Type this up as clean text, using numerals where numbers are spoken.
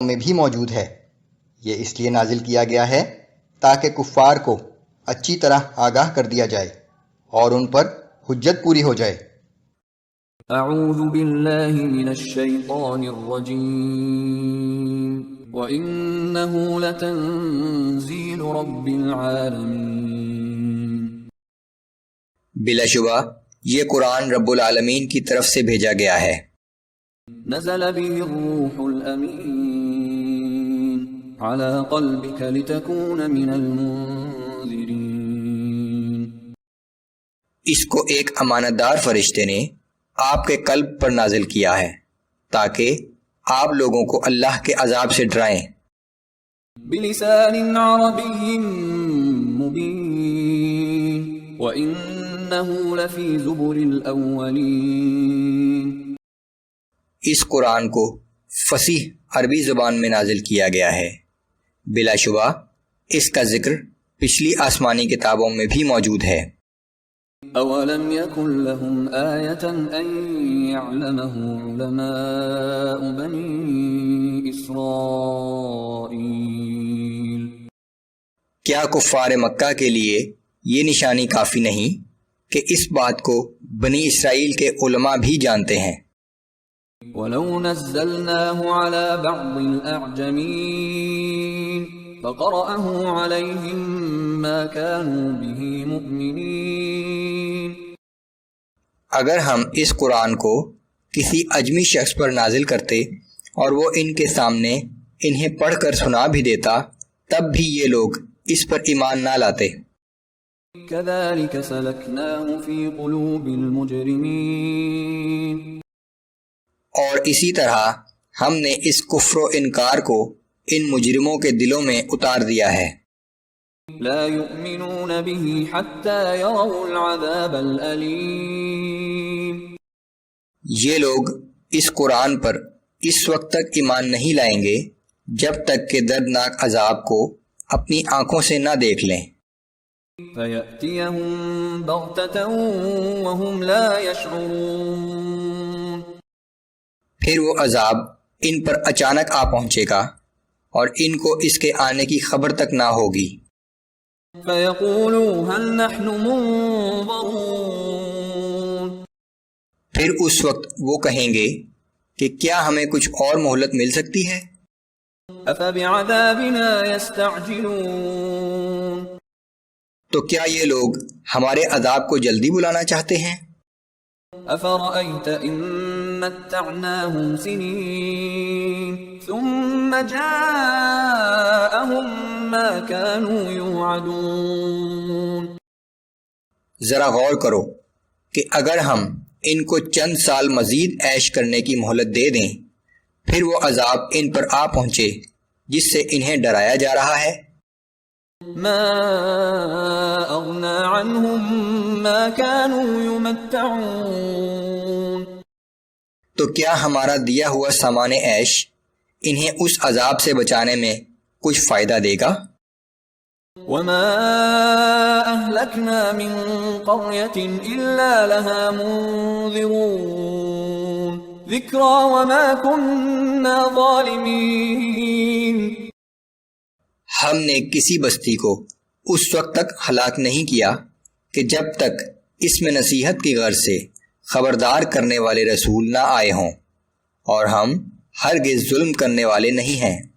میں بھی موجود ہے۔ یہ اس لیے نازل کیا گیا ہے تاکہ کفار کو اچھی طرح آگاہ کر دیا جائے اور ان پر حجت پوری ہو جائے۔ اعوذ باللہ من الشیطان الرجیم وَإِنَّهُ لَتَنزِيلُ رَبِّ الْعَالَمِينَ۔ بلا شبہ یہ قرآن رب العالمین کی طرف سے بھیجا گیا ہے۔ نزل به الروح الأمين على قلبك لتكون من المنذرين۔ اس کو ایک امانت دار فرشتے نے آپ کے قلب پر نازل کیا ہے تاکہ آپ لوگوں کو اللہ کے عذاب سے ڈرائیں۔ بلسان عربی مبین وَإِنَّهُ لَفِي زُبُرِ الْأَوَّلِينَ۔ اس قرآن کو فصیح عربی زبان میں نازل کیا گیا ہے، بلا شبہ اس کا ذکر پچھلی آسمانی کتابوں میں بھی موجود ہے۔ أَوَلَمْ يَكُنْ لَهُمْ آيَةً أَنْ يَعْلَمَهُ عُلَمَاءُ بَنِي إِسْرَائِيلَ۔ کیا کفار مکہ کے لیے یہ نشانی کافی نہیں کہ اس بات کو بنی اسرائیل کے علماء بھی جانتے ہیں؟ وَلَوْ نَزَّلْنَاهُ عَلَى بَعْضِ الْأَعْجَمِينَ فَقَرَأَهُ عَلَيْهِمْ مَا كَانُوا بِهِ مُؤْمِنِينَ۔ اگر ہم اس قرآن کو کسی اجمی شخص پر نازل کرتے اور وہ ان کے سامنے انہیں پڑھ کر سنا بھی دیتا تب بھی یہ لوگ اس پر ایمان نہ لاتے۔ كَذَلِكَ سَلَكْنَاهُ فِي قُلُوبِ الْمُجْرِمِينَ۔ اور اسی طرح ہم نے اس کفر و انکار کو ان مجرموں کے دلوں میں اتار دیا ہے۔ لا يؤمنون به حتى يروا العذاب الأليم۔ یہ لوگ اس قرآن پر اس وقت تک ایمان نہیں لائیں گے جب تک کہ دردناک عذاب کو اپنی آنکھوں سے نہ دیکھ لیں۔ فَيَأْتِيَهُمْ بَغْتَةً وَهُمْ لَا يَشْعُرُونَ۔ پھر وہ عذاب ان پر اچانک آ پہنچے گا اور ان کو اس کے آنے کی خبر تک نہ ہوگی۔ فَيَقُولُوا هَلْ نَحْنُ مُنظَرُونَ۔ پھر اس وقت وہ کہیں گے کہ کیا ہمیں کچھ اور مہلت مل سکتی ہے؟ أَفَبِعَذَابِنَا يَسْتَعْجِلُونَ۔ تو کیا یہ لوگ ہمارے عذاب کو جلدی بلانا چاہتے ہیں؟ أَفَرَأَيْتَ إِن مَّتَّعْنَاهُمْ سِنِينَ ثُمَّ جَاءَهُم مَّا كَانُوا يُوعَدُونَ۔ ذرا غور کرو کہ اگر ہم ان کو چند سال مزید عیش کرنے کی مہلت دے دیں پھر وہ عذاب ان پر آ پہنچے جس سے انہیں ڈرایا جا رہا ہے۔ ما أغنى عنهم ما كانوا يمتعون۔ تو کیا ہمارا دیا ہوا سامان عیش انہیں اس عذاب سے بچانے میں کچھ فائدہ دے گا؟ وما أهلكنا من قرية إلا لها منذرون ذكرى وما كنا ظالمين۔ ہم نے کسی بستی کو اس وقت تک ہلاک نہیں کیا کہ جب تک اس میں نصیحت کی غرض سے خبردار کرنے والے رسول نہ آئے ہوں، اور ہم ہرگز ظلم کرنے والے نہیں ہیں۔